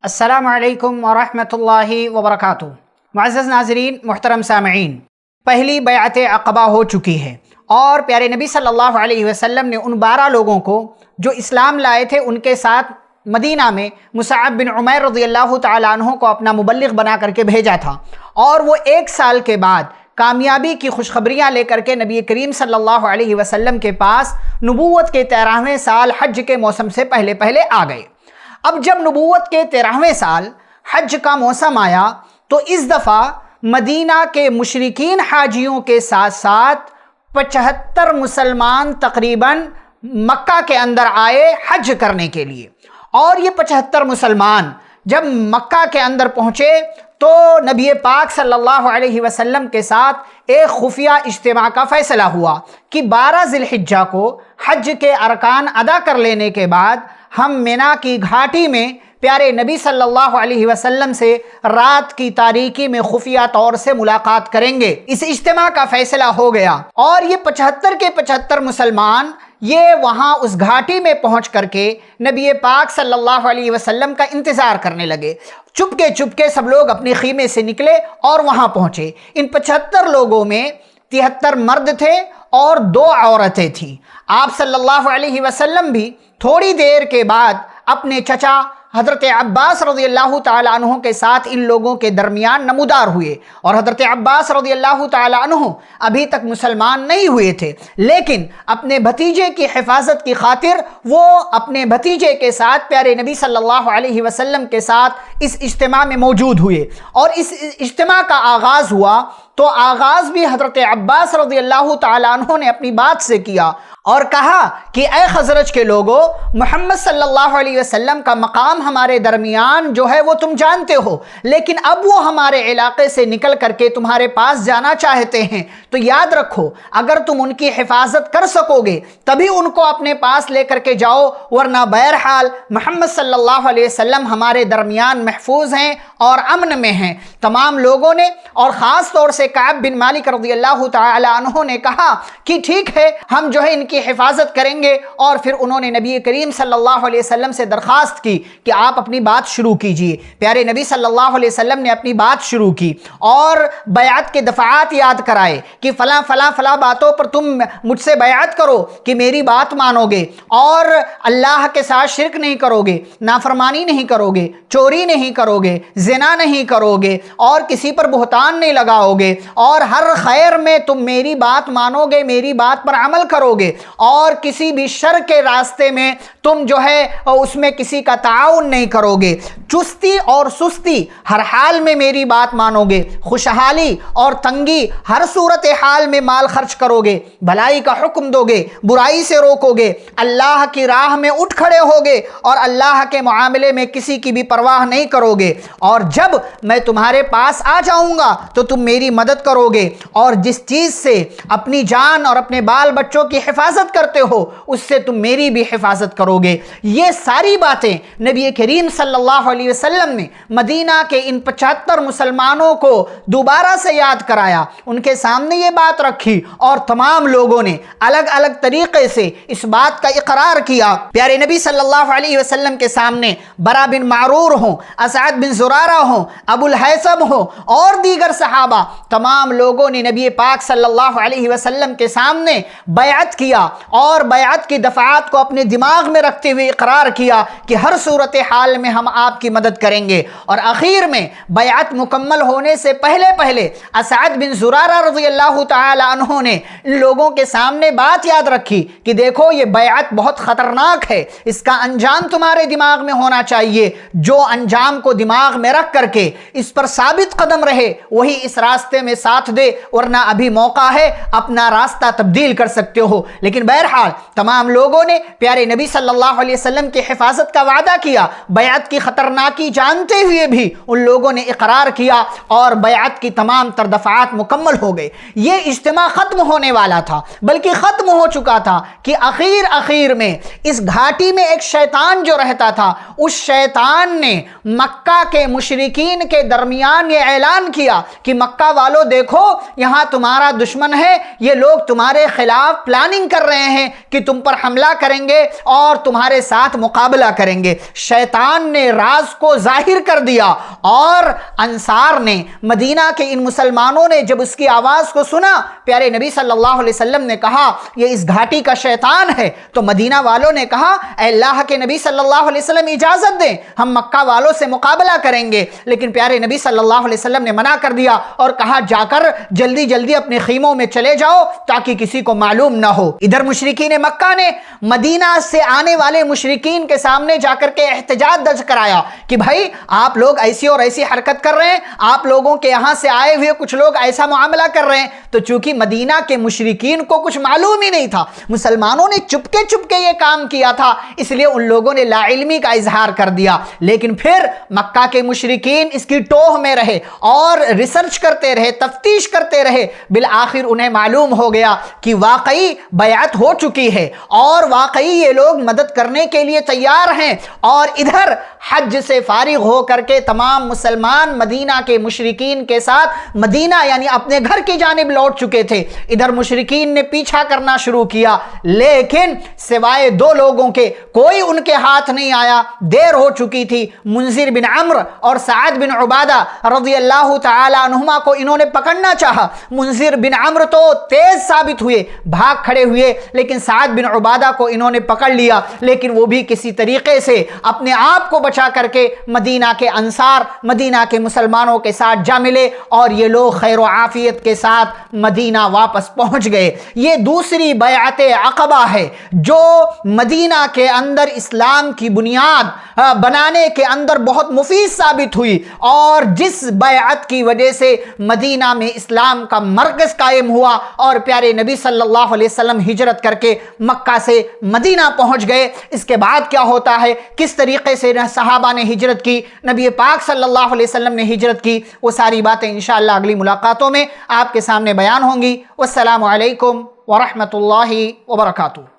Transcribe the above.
السلام علیکم ورحمۃ اللہ وبرکاتہ۔ معزز ناظرین، محترم سامعین، پہلی بیعت عقبہ ہو چکی ہے اور پیارے نبی صلی اللہ علیہ وسلم نے ان 12 لوگوں کو جو اسلام لائے تھے ان کے ساتھ مدینہ میں مصعب بن عمیر رضی اللہ تعالیٰ عنہ کو اپنا مبلغ بنا کر کے بھیجا تھا، اور وہ 1 سال کے بعد کامیابی کی خوشخبریاں لے کر کے نبی کریم صلی اللہ علیہ وسلم کے پاس نبوت کے 13ویں سال حج کے موسم سے پہلے آ گئے۔ اب جب نبوت کے 13ویں سال حج کا موسم آیا تو اس دفعہ مدینہ کے مشرکین حاجیوں کے ساتھ ساتھ 75 مسلمان تقریباً مکہ کے اندر آئے حج کرنے کے لیے، اور یہ 75 مسلمان جب مکہ کے اندر پہنچے تو نبی پاک صلی اللہ علیہ وسلم کے ساتھ ایک خفیہ اجتماع کا فیصلہ ہوا کہ 12 ذی الحجہ کو حج کے ارکان ادا کر لینے کے بعد ہم مینا کی گھاٹی میں پیارے نبی صلی اللہ علیہ وسلم سے رات کی تاریکی میں خفیہ طور سے ملاقات کریں گے۔ اس اجتماع کا فیصلہ ہو گیا اور یہ 75 کے 75 مسلمان یہ وہاں اس گھاٹی میں پہنچ کر کے نبی پاک صلی اللہ علیہ وسلم کا انتظار کرنے لگے۔ چپکے سب لوگ اپنے خیمے سے نکلے اور وہاں پہنچے۔ ان 75 لوگوں میں 73 مرد تھے اور 2 عورتیں تھیں۔ آپ صلی اللہ علیہ وسلم بھی تھوڑی دیر کے بعد اپنے چچا حضرت عباس رضی اللہ تعالیٰ عنہ کے ساتھ ان لوگوں کے درمیان نمودار ہوئے، اور حضرت عباس رضی اللہ تعالیٰ عنہ ابھی تک مسلمان نہیں ہوئے تھے، لیکن اپنے بھتیجے کی حفاظت کی خاطر وہ اپنے بھتیجے کے ساتھ پیارے نبی صلی اللہ علیہ وسلم کے ساتھ اس اجتماع میں موجود ہوئے، اور اس اجتماع کا آغاز ہوا تو آغاز بھی حضرت عباس رضی اللہ تعالیٰ عنہ نے اپنی بات سے کیا اور کہا کہ اے خزرج کے لوگوں، محمد صلی اللہ علیہ وسلم کا مقام ہمارے درمیان جو ہے وہ تم جانتے ہو، لیکن اب وہ ہمارے علاقے سے نکل کر کے تمہارے پاس جانا چاہتے ہیں، تو یاد رکھو اگر تم ان کی حفاظت کر سکو گے تبھی ان کو اپنے پاس لے کر کے جاؤ، ورنہ بہرحال محمد صلی اللہ علیہ وسلم ہمارے درمیان محفوظ ہیں اور امن میں ہیں۔ تمام لوگوں نے اور خاص طور سے کعب بن مالک رضی اللہ تعالی عنہ نے کہا کہ ٹھیک ہے، ہم جو ہے ان کی حفاظت کریں گے، اور پھر انہوں نے نبی کریم صلی اللہ علیہ وسلم سے درخواست کی کہ آپ اپنی بات شروع کیجئے۔ پیارے نبی صلی اللہ علیہ وسلم نے اپنی بات شروع کی اور بیعت کے دفعات یاد کرائے کہ فلاں فلاں فلاں باتوں پر تم مجھ سے بیعت کرو کہ میری بات مانو گے، اور اللہ کے ساتھ شرک نہیں کرو گے، نافرمانی نہیں کرو گے، چوری نہیں کرو گے، زنا نہیں کرو گے، اور کسی پر بہتان نہیں لگاؤ گے، اور ہر خیر میں تم میری بات مانو گے، میری بات پر عمل کرو گے، اور کسی بھی شر کے راستے میں تم جو ہے اس میں کسی کا تعاون نہیں کرو گے، چستی اور سستی ہر حال میں میری بات مانو گے، خوشحالی اور تنگی ہر صورت حال میں مال خرچ کرو گے، بھلائی کا حکم دو گے، برائی سے روکو گے، اللہ کی راہ میں اٹھ کھڑے ہوگے، اور اللہ کے معاملے میں کسی کی بھی پرواہ نہیں کرو گے، اور جب میں تمہارے پاس آ جاؤں گا تو تم میری مدد کرو گے، اور جس چیز سے اپنی جان اور اپنے بال بچوں کی حفاظت کرتے ہو اس سے تم میری بھی حفاظت کرو گے۔ یہ ساری باتیں نبی کریم صلی اللہ علیہ وسلم نے مدینہ کے ان 75 مسلمانوں کو دوبارہ سے یاد کرایا، ان کے سامنے یہ بات رکھی، اور تمام لوگوں نے الگ الگ طریقے سے اس بات کا اقرار کیا۔ پیارے نبی صلی اللہ علیہ وسلم کے سامنے برا بن معرور ہوں، اسعد بن زرارہ ہوں، ابو الحیثم ہوں، اور دیگر صحابہ، تمام لوگوں نے نبی پاک صلی اللہ علیہ وسلم کے سامنے بیعت کیا، اور بیعت کی دفعات کو اپنے دماغ میں رکھتے ہوئے اقرار کیا کہ ہر صورت حال میں ہم آپ کی مدد کریں گے۔ اور آخر میں بیعت مکمل ہونے سے پہلے اسعد بن زرارہ رضی اللہ تعالی عنہ نے ان لوگوں کے سامنے بات یاد رکھی کہ دیکھو یہ بیعت بہت خطرناک ہے، اس کا انجام تمہارے دماغ میں ہونا چاہیے، جو انجام کو دماغ میں رکھ کر کے اس پر ثابت قدم رہے وہی اس راستے میں ساتھ دے، ورنہ ابھی موقع ہے، اپنا راستہ تبدیل کر سکتے ہو۔ لیکن بہرحال تمام لوگوں نے پیارے نبی صلی اللہ علیہ وسلم کی حفاظت کا وعدہ کیا، بیعت کی خطرناکی جانتے ہوئے بھی ان لوگوں نے اقرار کیا، اور بیعت کی تمام تر دفعات مکمل ہو گئے۔ یہ اجتماع ختم ہونے والا تھا، بلکہ ختم ہو چکا تھا کہ اخیر میں اس گھاٹی میں ایک شیطان جو رہتا تھا، اس شیطان نے مکہ کے مشرکین کے درمیان یہ اعلان کیا کہ مکہ والو دیکھو یہاں تمہارا دشمن ہے، یہ لوگ تمہارے خلاف پلاننگ کر رہے ہیں کہ تم پر حملہ کریں گے اور تمہارے ساتھ مقابلہ کریں گے۔ شیطان نے راز کو ظاہر کر دیا، اور انصار نے، مدینہ کے ان مسلمانوں نے جب اس کی آواز کو سنا، پیارے نبی صلی اللہ علیہ وسلم نے کہا یہ اس گھاٹی کا شیطان ہے۔ تو مدینہ والوں نے کہا اے اللہ کے نبی صلی اللہ علیہ وسلم اجازت دیں، ہم مکہ والوں سے مقابلہ کریں گے۔ لیکن پیارے نبی صلی اللہ علیہ وسلم نے منع کر دیا اور کہا جا کر جلدی جلدی اپنے خیموں میں چلے جاؤ تاکہ کسی کو معلوم نہ ہو۔ ادھر مشرکین مکہ نے مدینہ سے آنے والے مشرکین کے سامنے جا کر کے احتجاج درج کرایا کہ بھائی آپ لوگ ایسی اور ایسی حرکت کر رہے ہیں، آپ لوگوں کے یہاں سے آئے ہوئے کچھ لوگ ایسا معاملہ کر رہے ہیں۔ تو چونکہ مدینہ کے مشرکین کو کچھ معلوم ہی نہیں تھا، مسلمانوں نے چپکے چپکے یہ کام کیا تھا، اس لیے ان لوگوں نے لا علمی کا اظہار کر دیا۔ لیکن پھر مکہ کے مشرکین اس کی ٹوہ میں رہے اور ریسرچ کرتے رہے، تفتیش کرتے رہے۔ بالآخر انہیں معلوم ہو گیا کہ واقعی بیعت ہو چکی ہے اور واقعی یہ لوگ مدد کرنے کے لیے تیار ہیں۔ اور ادھر حج سے فارغ ہو کر کے تمام مسلمان مدینہ کے مشرکین کے ساتھ مدینہ یعنی اپنے گھر کی جانب لوٹ چکے تھے۔ ادھر مشرکین نے پیچھا کرنا شروع کیا، لیکن سوائے دو لوگوں کے کوئی ان کے ہاتھ نہیں آیا۔ دیر ہو چکی تھی۔ منذر بن عمرو اور سعد بن عبادہ رضی اللہ تعالی عنہما کو انہوں نے پکڑنا چاہا۔ منذر بن عمرو تو تیز ثابت ہوئے، بھاگ کھڑے ہوئے، لیکن سعد بن عبادہ کو انہوں نے پکڑ لیا، لیکن وہ بھی کسی طریقے سے اپنے آپ کو بچا کر کے مدینہ کے انصار، مدینہ کے مسلمانوں کے ساتھ جا ملے اور یہ لوگ خیر و عافیت کے ساتھ مدینہ واپس پہنچ گئے۔ یہ دوسری بیعت عقبہ ہے جو مدینہ کے اندر اسلام کی بنیاد بنانے کے اندر بہت مفید ثابت ہوئی، اور جس بیعت کی وجہ سے مدینہ میں اسلام کا مرکز قائم ہوا اور پیارے نبی صلی اللہ علیہ وسلم ہجرت کر کے مکہ سے مدینہ پہنچ گئے۔ اس کے بعد کیا ہوتا ہے، کس طریقے سے صحابہ نے ہجرت کی، نبی پاک صلی اللہ علیہ وسلم نے ہجرت کی، وہ ساری باتیں انشاءاللہ اگلی ملاقاتوں میں آپ کے سامنے بیان ہوں گی۔ والسلام علیکم ورحمۃ اللہ وبرکاتہ۔